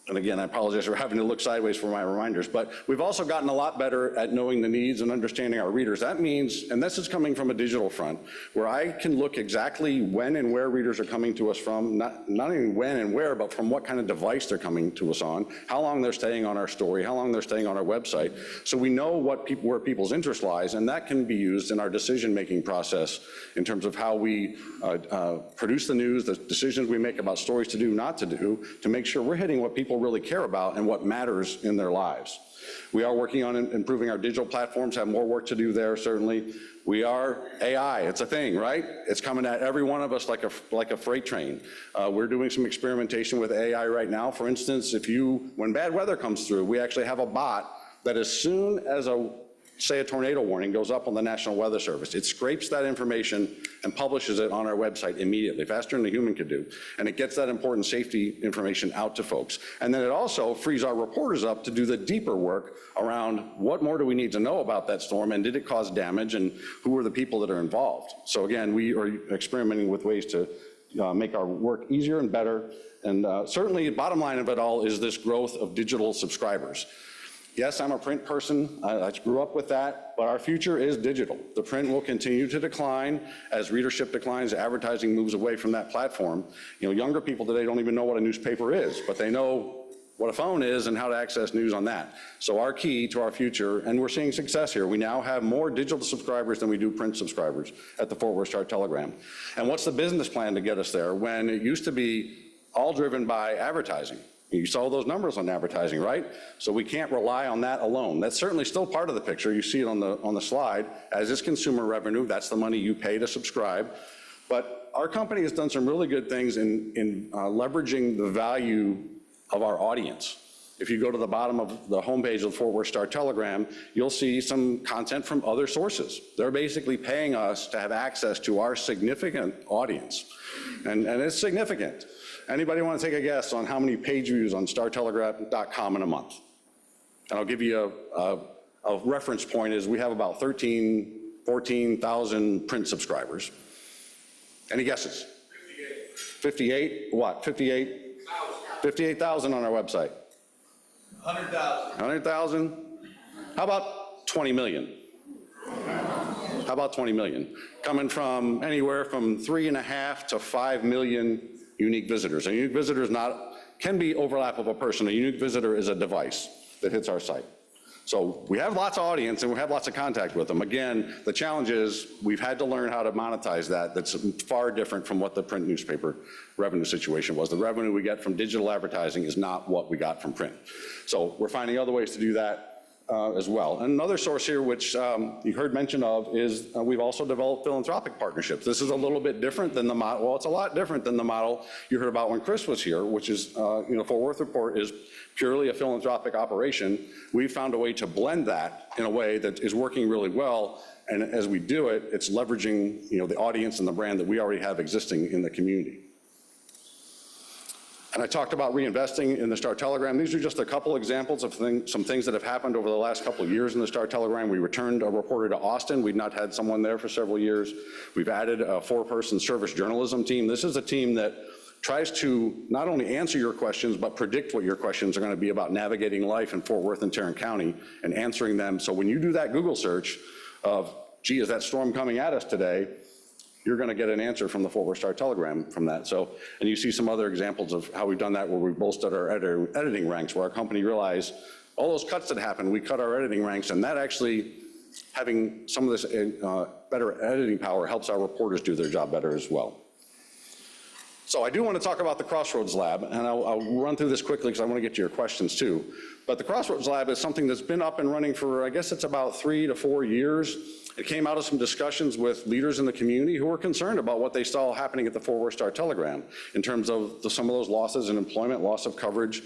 and again, I apologize for having to look sideways for my reminders, but we've also gotten a lot better at knowing the needs and understanding our readers. That means, and this is coming from a digital front, where I can look exactly when and where readers are coming to us from, not even when and where, but from what kind of device they're coming to us on, how long they're staying on our story, how long they're staying on our website. So we know where people's interest lies, and that can be used in our decision-making process in terms of how we produce the news, the decisions we make about stories to do, not to do, to make sure we're hitting what people really care about and what matters in their lives. We are working on improving our digital platforms, have more work to do there, certainly. We are AI, it's a thing, right? It's coming at every one of us like a freight train. We're doing some experimentation with AI right now. For instance, when bad weather comes through, we actually have a bot that as soon as say a tornado warning goes up on the National Weather Service, it scrapes that information and publishes it on our website immediately, faster than a human could do. And it gets that important safety information out to folks. And then it also frees our reporters up to do the deeper work around what more do we need to know about that storm, and did it cause damage, and who are the people that are involved. So again, we are experimenting with ways to make our work easier and better. And certainly the bottom line of it all is this growth of digital subscribers. Yes, I'm a print person. I grew up with that, but our future is digital. The print will continue to decline as readership declines, advertising moves away from that platform. Younger people today don't even know what a newspaper is, but they know what a phone is and how to access news on that. So our key to our future, and we're seeing success here, we now have more digital subscribers than we do print subscribers at the Fort Worth Star-Telegram. And what's the business plan to get us there when it used to be all driven by advertising? You saw those numbers on advertising, right? So we can't rely on that alone. That's certainly still part of the picture. You see it on the slide, as is consumer revenue. That's the money you pay to subscribe. But our company has done some really good things in leveraging the value of our audience. If you go to the bottom of the homepage of the Fort Worth Star-Telegram, you'll see some content from other sources. They're basically paying us to have access to our significant audience. And it's significant. Anybody want to take a guess on how many page views on StarTelegraph.com in a month? And I'll give you a reference point is we have about 14,000 print subscribers. Any guesses? 58. 58 what? 58,000 on our website. 100,000. 100,000? How about 20 million? How about 20 million? Coming from anywhere from 3.5 to 5 million unique visitors. A unique visitor is can be overlap of a person. A unique visitor is a device that hits our site. So we have lots of audience and we have lots of contact with them. Again, the challenge is we've had to learn how to monetize that. That's far different from what the print newspaper revenue situation was. The revenue we get from digital advertising is not what we got from print. So we're finding other ways to do that as well. And another source here, which you heard mention of, is we've also developed philanthropic partnerships. This is a little bit different than the model. Well, it's a lot different than the model you heard about when Chris was here, which is, Fort Worth Report is purely a philanthropic operation. We've found a way to blend that in a way that is working really well. And as we do it, it's leveraging, the audience and the brand that we already have existing in the community. And I talked about reinvesting in the Star-Telegram. These are just a couple examples of some things that have happened over the last couple of years in the Star-Telegram. We returned a reporter to Austin. We'd not had someone there for several years. We've added a 4-person service journalism team. This is a team that tries to not only answer your questions, but predict what your questions are going to be about navigating life in Fort Worth and Tarrant County and answering them. So when you do that Google search of, gee, is that storm coming at us today? You're going to get an answer from the Fort Worth Star-Telegram from that. So, and you see some other examples of how we've done that where we've bolstered our editing ranks, where our company realized all those cuts that happened, we cut our editing ranks, and that actually, having some of this better editing power helps our reporters do their job better as well. So I do want to talk about the Crossroads Lab, and I'll run through this quickly because I want to get to your questions too. But the Crossroads Lab is something that's been up and running for, I guess it's about 3 to 4 years. It came out of some discussions with leaders in the community who were concerned about what they saw happening at the Fort Worth Star-Telegram in terms of some of those losses in employment, loss of coverage,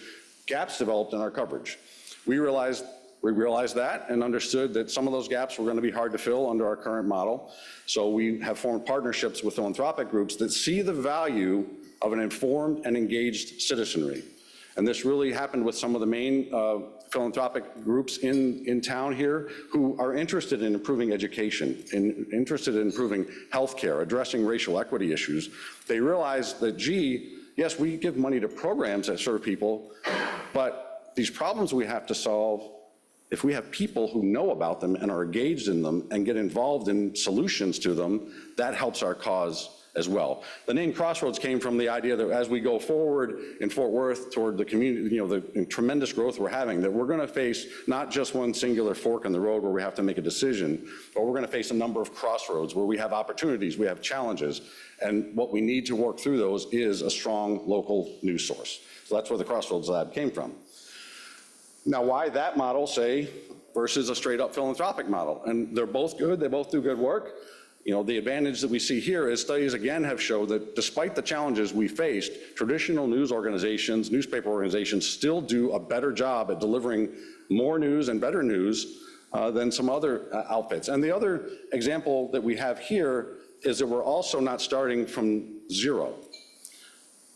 gaps developed in our coverage. We realized that and understood that some of those gaps were going to be hard to fill under our current model. So we have formed partnerships with philanthropic groups that see the value of an informed and engaged citizenry. And this really happened with some of the main philanthropic groups in town here who are interested in improving education, interested in improving healthcare, addressing racial equity issues. They realize that, gee, yes, we give money to programs that serve people, but these problems we have to solve, if we have people who know about them and are engaged in them and get involved in solutions to them, that helps our cause as well. The name Crossroads came from the idea that as we go forward in Fort Worth toward the community, the tremendous growth we're having, that we're going to face not just one singular fork in the road where we have to make a decision, but we're going to face a number of crossroads where we have opportunities, we have challenges, and what we need to work through those is a strong local news source. So that's where the Crossroads Lab came from. Now, why that model, say, versus a straight up philanthropic model? And they're both good, they both do good work. The advantage that we see here is studies again have showed that despite the challenges we faced, traditional news organizations, newspaper organizations still do a better job at delivering more news and better news than some other outfits. And the other example that we have here is that we're also not starting from zero.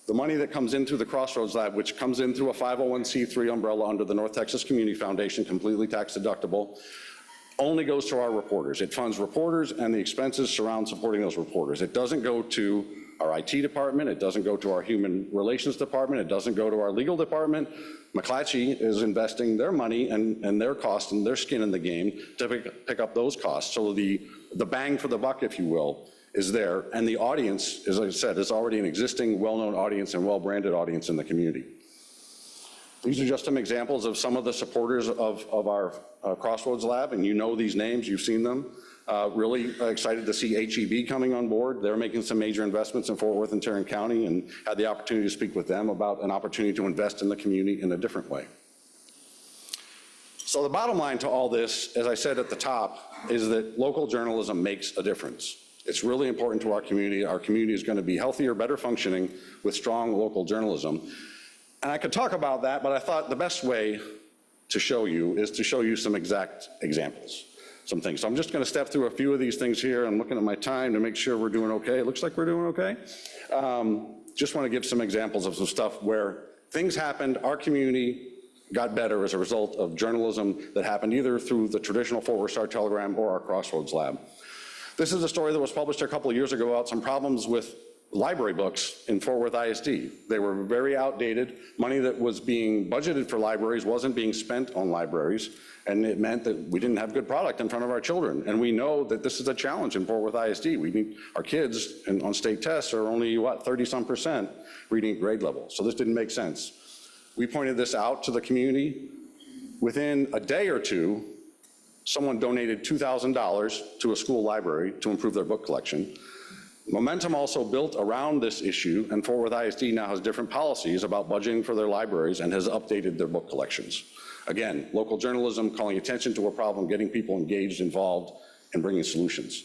The money that comes in through the Crossroads Lab, which comes in through a 501c3 umbrella under the North Texas Community Foundation, completely tax deductible, only goes to our reporters. It funds reporters and the expenses surround supporting those reporters. It doesn't go to our IT department. It doesn't go to our human relations department. It doesn't go to our legal department. McClatchy is investing their money and their cost and their skin in the game to pick up those costs. So the bang for the buck, if you will, is there. And the audience, as I said, is already an existing well-known audience and well-branded audience in the community. These are just some examples of some of the supporters of our Crossroads Lab, and you know these names, you've seen them. Really excited to see HEB coming on board. They're making some major investments in Fort Worth and Tarrant County, and had the opportunity to speak with them about an opportunity to invest in the community in a different way. So the bottom line to all this, as I said at the top, is that local journalism makes a difference. It's really important to our community. Our community is going to be healthier, better functioning with strong local journalism. And I could talk about that, but I thought the best way to show you is to show you some exact examples, some things. So I'm just going to step through a few of these things here. I'm looking at my time to make sure we're doing okay. It looks like we're doing okay. Just want to give some examples of some stuff where things happened, our community got better as a result of journalism that happened either through the traditional Fort Worth Star-Telegram or our Crossroads Lab. This is a story that was published a couple of years ago about some problems with library books in Fort Worth ISD. They were very outdated. Money that was being budgeted for libraries wasn't being spent on libraries, and it meant that we didn't have good product in front of our children. And we know that this is a challenge in Fort Worth ISD. We need, our kids on state tests are only, 30-some% reading at grade level. So this didn't make sense. We pointed this out to the community. Within a day or two, someone donated $2,000 to a school library to improve their book collection. Momentum also built around this issue, and Fort Worth ISD now has different policies about budgeting for their libraries and has updated their book collections. Again, local journalism calling attention to a problem, getting people engaged, involved, and bringing solutions.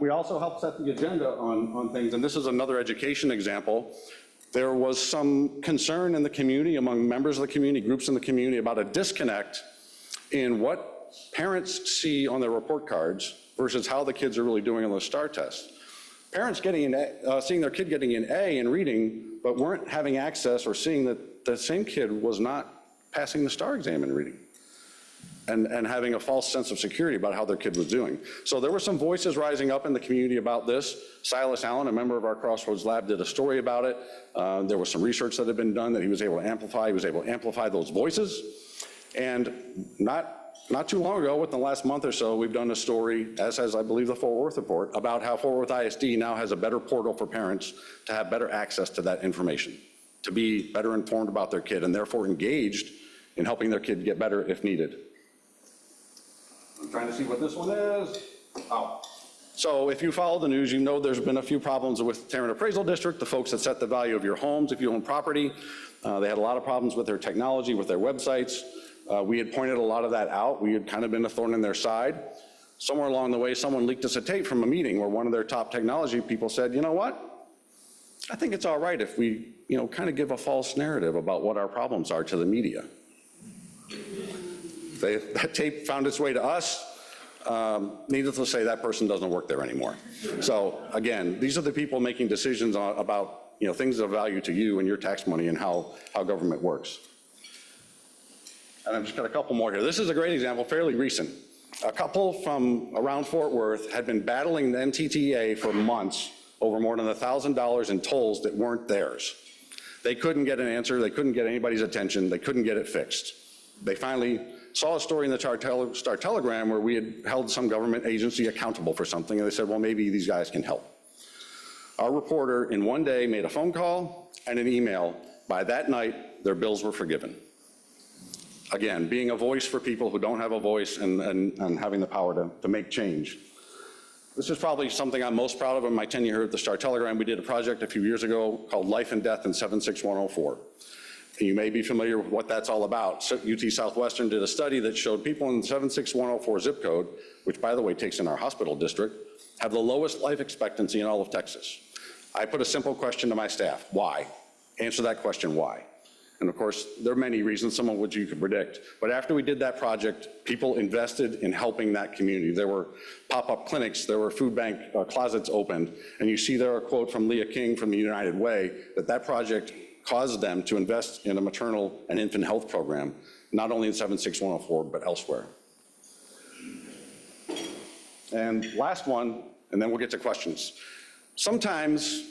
We also helped set the agenda on things, and this is another education example. There was some concern in the community, among members of the community, groups in the community, about a disconnect in what parents see on their report cards versus how the kids are really doing on the STAR test. Parents getting seeing their kid getting an A in reading, but weren't having access or seeing that the same kid was not passing the STAR exam in reading, and having a false sense of security about how their kid was doing. So there were some voices rising up in the community about this. Silas Allen, a member of our Crossroads Lab, did a story about it. There was some research that had been done that he was able to amplify. He was able to amplify those voices. And not too long ago, within the last month or so, we've done a story, as has, I believe, the Fort Worth report, about how Fort Worth ISD now has a better portal for parents to have better access to that information, to be better informed about their kid, and therefore engaged in helping their kid get better if needed. I'm trying to see what this one is. Oh. So if you follow the news, you know there's been a few problems with Tarrant Appraisal District, the folks that set the value of your homes if you own property. They had a lot of problems with their technology, with their websites. We had pointed a lot of that out. We had kind of been a thorn in their side. Somewhere along the way, someone leaked us a tape from a meeting where one of their top technology people said, you know what? I think it's all right if we, kind of give a false narrative about what our problems are to the media. That tape found its way to us. Needless to say, that person doesn't work there anymore. So again, these are the people making decisions about things of value to you and your tax money and how government works. And I've just got a couple more here. This is a great example, fairly recent. A couple from around Fort Worth had been battling the MTTA for months over more than $1,000 in tolls that weren't theirs. They couldn't get an answer. They couldn't get anybody's attention. They couldn't get it fixed. They finally saw a story in the Star Telegram where we had held some government agency accountable for something, and they said, well, maybe these guys can help. Our reporter in one day made a phone call and an email. By that night, their bills were forgiven. Again, being a voice for people who don't have a voice and having the power to make change. This is probably something I'm most proud of in my tenure here at the Star Telegram. We did a project a few years ago called Life and Death in 76104. And you may be familiar with what that's all about. So UT Southwestern did a study that showed people in the 76104 zip code, which by the way takes in our hospital district, have the lowest life expectancy in all of Texas. I put a simple question to my staff, why? Answer that question, why? And of course, there are many reasons, some of which you could predict. But after we did that project, people invested in helping that community. There were pop-up clinics, there were food bank closets opened, and you see there a quote from Leah King from the United Way that project caused them to invest in a maternal and infant health program, not only in 76104, but elsewhere. And last one, and then we'll get to questions. Sometimes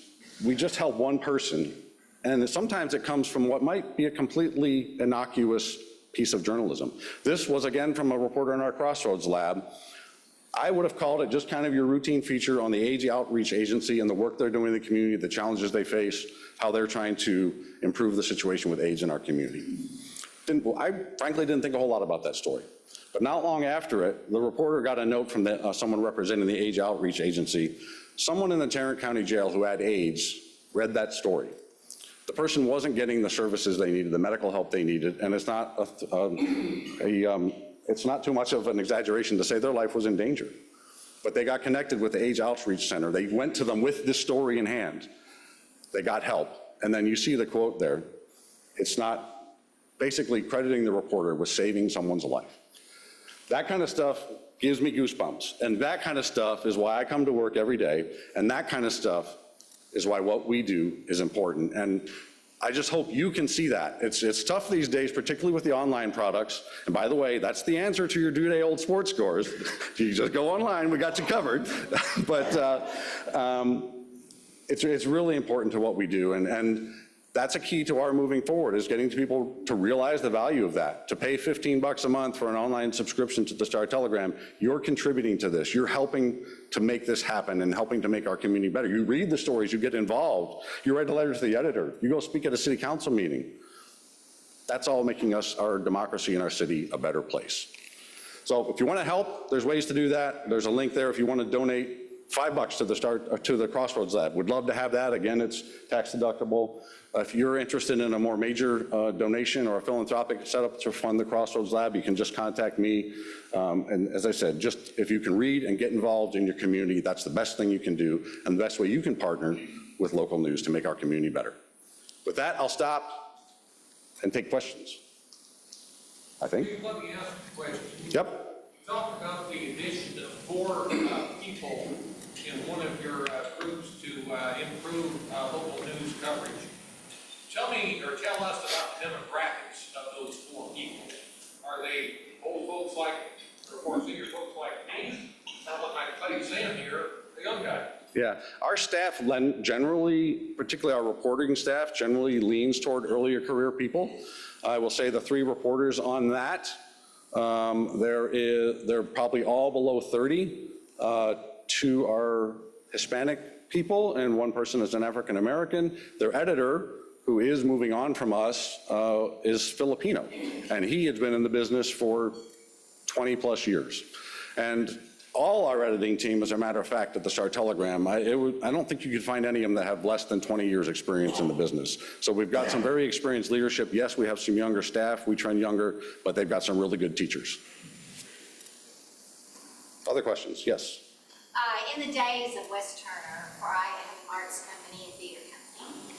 we just help one person, and sometimes it comes from what might be a completely innocuous piece of journalism. This was, again, from a reporter in our Crossroads Lab. I would have called it just kind of your routine feature on the AIDS Outreach Agency and the work they're doing in the community, the challenges they face, how they're trying to improve the situation with AIDS in our community. I frankly didn't think a whole lot about that story. But not long after it, the reporter got a note from someone representing the AIDS Outreach Agency. Someone in the Tarrant County Jail who had AIDS read that story. The person wasn't getting the services they needed, the medical help they needed, and it's not it's not too much of an exaggeration to say their life was in danger. But they got connected with the AIDS Outreach Center. They went to them with this story in hand. They got help. And then you see the quote there. It's not basically crediting the reporter with saving someone's life. That kind of stuff gives me goosebumps. And that kind of stuff is why I come to work every day. And that kind of stuff is why what we do is important. And I just hope you can see that. It's tough these days, particularly with the online products. And by the way, that's the answer to your due-day-old sports scores. You just go online, we got you covered. But it's really important to what we do, and that's a key to our moving forward, is getting people to realize the value of that. To pay $15 a month for an online subscription to the Star-Telegram, you're contributing to this. You're helping to make this happen and helping to make our community better. You read the stories, you get involved, you write a letter to the editor, you go speak at a city council meeting. That's all making us, our democracy in our city, a better place. So if you want to help, there's ways to do that. There's a link there if you want to donate $5 to the Crossroads Lab. Would love to have that. Again, it's tax deductible. If you're interested in a more major donation or a philanthropic setup to fund the Crossroads Lab, you can just contact me. And as I said, just if you can read and get involved in your community, that's the best thing you can do and the best way you can partner with local news to make our community better. With that, I'll stop and take questions. I think. Let me ask a question. Yep. Talk about the addition of 4 people in one of your groups to improve local news coverage. Tell me, or tell us about the demographics of those 4 people. Are they old folks like, or senior folks like me? Not what my buddy Sam here, the young guy. Yeah, our staff generally, particularly our reporting staff, generally leans toward earlier career people. I will say the 3 reporters on that, they're probably all below 30. 2 are Hispanic people, and 1 person is an African American. Their editor, who is moving on from us, is Filipino, and he has been in the business for 20 plus years. And all our editing team, as a matter of fact, at the Star-Telegram, I don't think you could find any of them that have less than 20 years experience in the business. So we've got some very experienced leadership. Yes, we have some younger staff, we train younger, but they've got some really good teachers. Other questions? Yes. In the days of West Turner, where I have an arts company and theater company,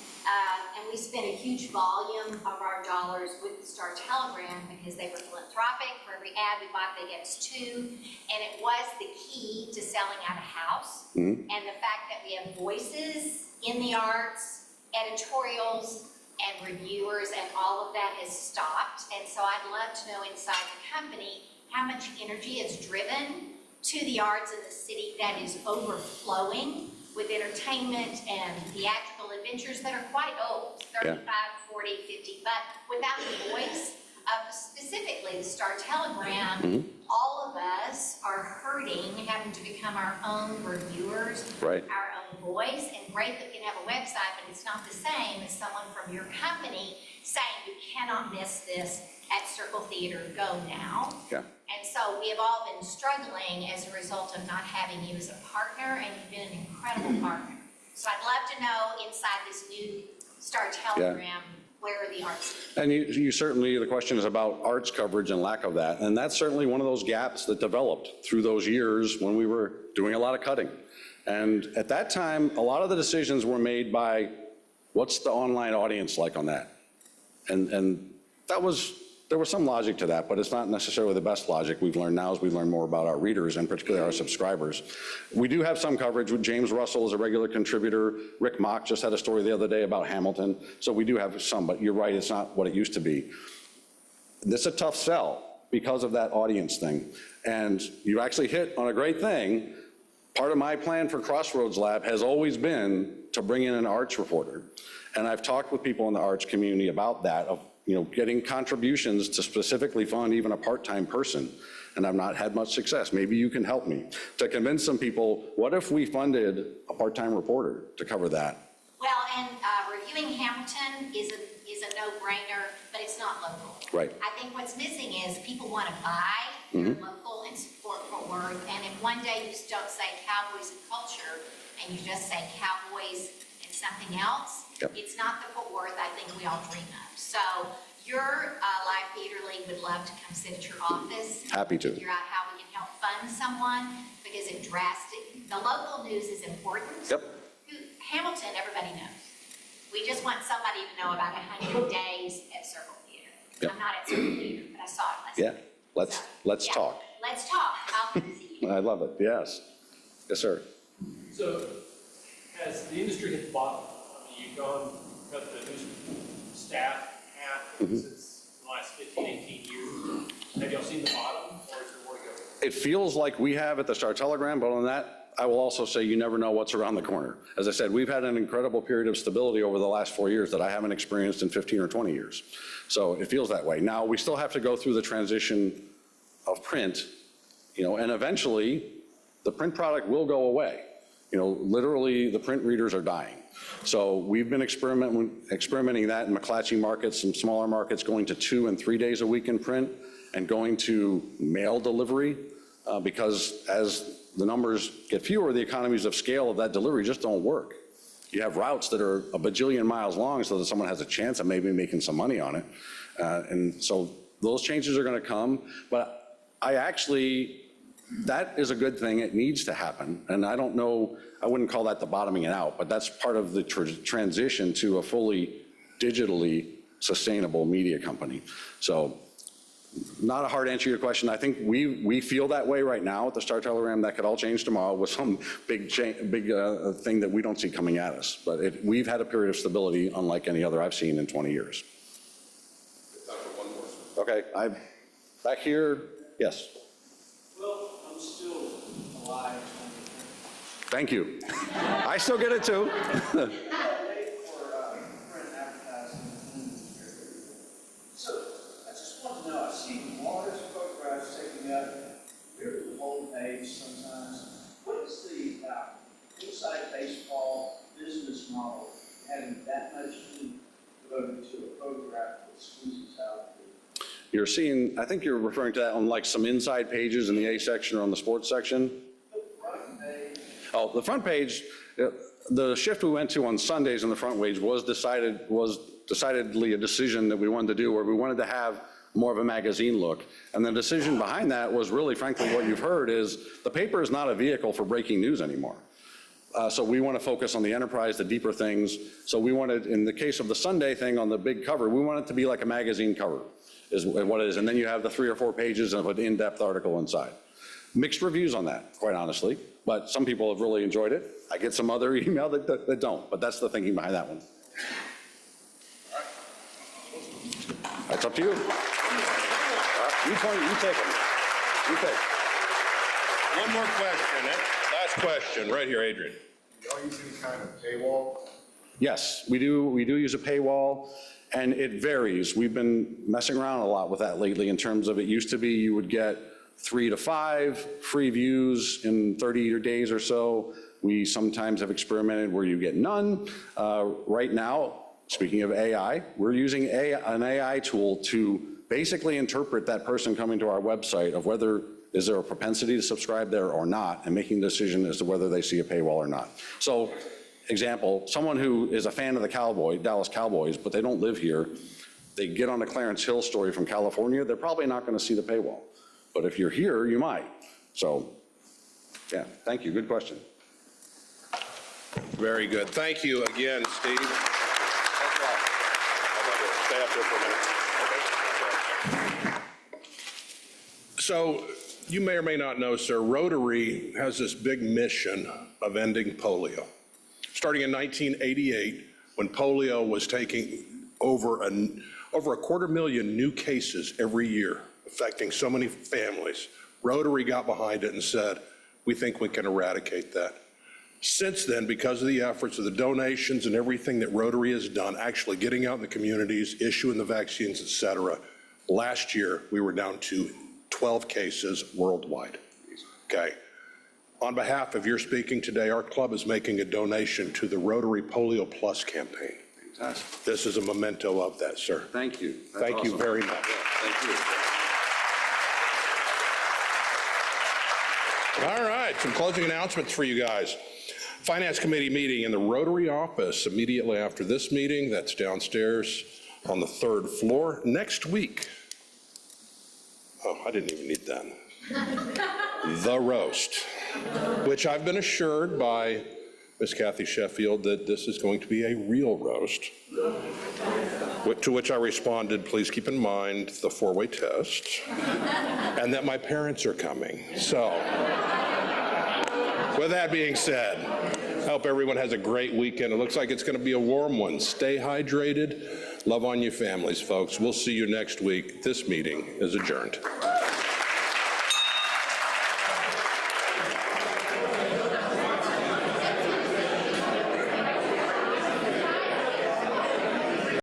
and we spent a huge volume of our dollars with the Star-Telegram because they were philanthropic. For every ad we bought, they gave us 2, and it was the key to selling out a house. And the fact that we have voices in the arts, editorials, and reviewers, and all of that has stopped. And so I'd love to know inside the company how much energy is driven to the arts in the city that is overflowing with entertainment and theatrical adventures that are quite old, 35, 40, 50, but without the voice of specifically the Star-Telegram, all of us are hurting, having to become our own reviewers, our own voice, and great that we can have a website, but it's not the same as someone from your company saying you cannot miss this at Circle Theater, go now. And so we have all been struggling as a result of not having you as a partner, and you've been an incredible partner. So I'd love to know inside this new Star-Telegram, where are the arts? And you certainly, the question is about arts coverage and lack of that. And that's certainly one of those gaps that developed through those years when we were doing a lot of cutting. And at that time, a lot of the decisions were made by what's the online audience like on that? And that was, there was some logic to that, but it's not necessarily the best logic we've learned now as we learn more about our readers and particularly our subscribers. We do have some coverage with James Russell as a regular contributor. Rick Mock just had a story the other day about Hamilton. So we do have some, but you're right, it's not what it used to be. This is a tough sell because of that audience thing. And you actually hit on a great thing. Part of my plan for Crossroads Lab has always been to bring in an arts reporter. And I've talked with people in the arts community about that, of getting contributions to specifically fund even a part-time person. And I've not had much success. Maybe you can help me to convince some people, what if we funded a part-time reporter to cover that? Well, and reviewing Hamilton is a no-brainer, but it's not local. Right. I think what's missing is people want to buy their local and support Fort Worth. And if one day you just don't say Cowboys and culture, and you just say Cowboys and something else, it's not the Fort Worth I think we all dream of. So your Live Theater League would love to come sit at your office. Happy to. Figure out how we can help fund someone, because the local news is important. Hamilton, everybody knows. We just want somebody to know about 100 days at Circle Theater. I'm not at Circle Theater, but I saw it last night. Let's talk. Let's talk. I'll come see you. I love it, yes. Yes, sir. So, as the industry has bottomed, you've cut the news staff half since the last 15, 18 years. Have y'all seen the bottom, or is there more to go? It feels like we have at the Star-Telegram, but on that, I will also say you never know what's around the corner. As I said, we've had an incredible period of stability over the last 4 years that I haven't experienced in 15 or 20 years. So it feels that way. Now, we still have to go through the transition of print, and eventually the print product will go away. Literally the print readers are dying. So we've been experimenting that in McClatchy markets, some smaller markets, going to 2 and 3 days a week in print and going to mail delivery because as the numbers get fewer, the economies of scale of that delivery just don't work. You have routes that are a bajillion miles long so that someone has a chance of maybe making some money on it. And so those changes are going to come. But that is a good thing. It needs to happen. And I don't know, I wouldn't call that the bottoming it out, but that's part of the transition to a fully digitally sustainable media company. So not a hard answer to your question. I think we feel that way right now at the Star Telegram. That could all change tomorrow with some big thing that we don't see coming at us. But we've had a period of stability unlike any other I've seen in 20 years. Okay, back here, yes. Well, I'm still alive. Thank you. I still get it too. Page sometimes. What is the inside baseball business model having that much devoted to a photograph that squeezes out? You're seeing, I think you're referring to that on like some inside pages in the A section or on the sports section. The front page. Oh, the front page, the shift we went to on Sundays on the front page was decidedly a decision that we wanted to do where we wanted to have more of a magazine look. And the decision behind that was really, frankly, what you've heard is the paper is not a vehicle for breaking news anymore. So we want to focus on the enterprise, the deeper things. So we wanted, in the case of the Sunday thing on the big cover, we want it to be like a magazine cover is what it is. And then you have the 3 or 4 pages of an in-depth article inside. Mixed reviews on that, quite honestly, but some people have really enjoyed it. I get some other email that don't, but that's the thinking behind that one. That's up to you. You take them. You take. One more question, last question, right here, Adrian. Y'all use any kind of paywall? Yes, we do use a paywall, and it varies. We've been messing around a lot with that lately in terms of it used to be you would get 3 to 5 free views in 30 days or so. We sometimes have experimented where you get none. Right now, speaking of AI, we're using an AI tool to basically interpret that person coming to our website of whether is there a propensity to subscribe there or not, and making a decision as to whether they see a paywall or not. So, example, someone who is a fan of the Dallas Cowboys, but they don't live here, they get on a Clarence Hill story from California, they're probably not going to see the paywall. But if you're here, you might. So, yeah, thank you. Good question. Very good. Thank you again, Steve. Thanks a lot. Stay up here for a minute. So you may or may not know, sir, Rotary has this big mission of ending polio. Starting in 1988, when polio was taking over a 250,000 new cases every year, affecting so many families, Rotary got behind it and said, we think we can eradicate that. Since then, because of the efforts of the donations and everything that Rotary has done, actually getting out in the communities, issuing the vaccines, et cetera, last year we were down to 12 cases worldwide, okay? On behalf of your speaking today, our club is making a donation to the Rotary Polio Plus campaign. Fantastic. This is a memento of that, sir. Thank you. Thank you very much. Thank you. All right, some closing announcements for you guys. Finance Committee meeting in the Rotary office immediately after this meeting. That's downstairs on the 3rd floor. Next week, oh, I didn't even need that. The roast, which I've been assured by Miss Kathy Sheffield that this is going to be a real roast. To which I responded, please keep in mind the 4-way test and that my parents are coming. So, with that being said, I hope everyone has a great weekend. It looks like it's going to be a warm one. Stay hydrated. Love on your families, folks. We'll see you next week. This meeting is adjourned.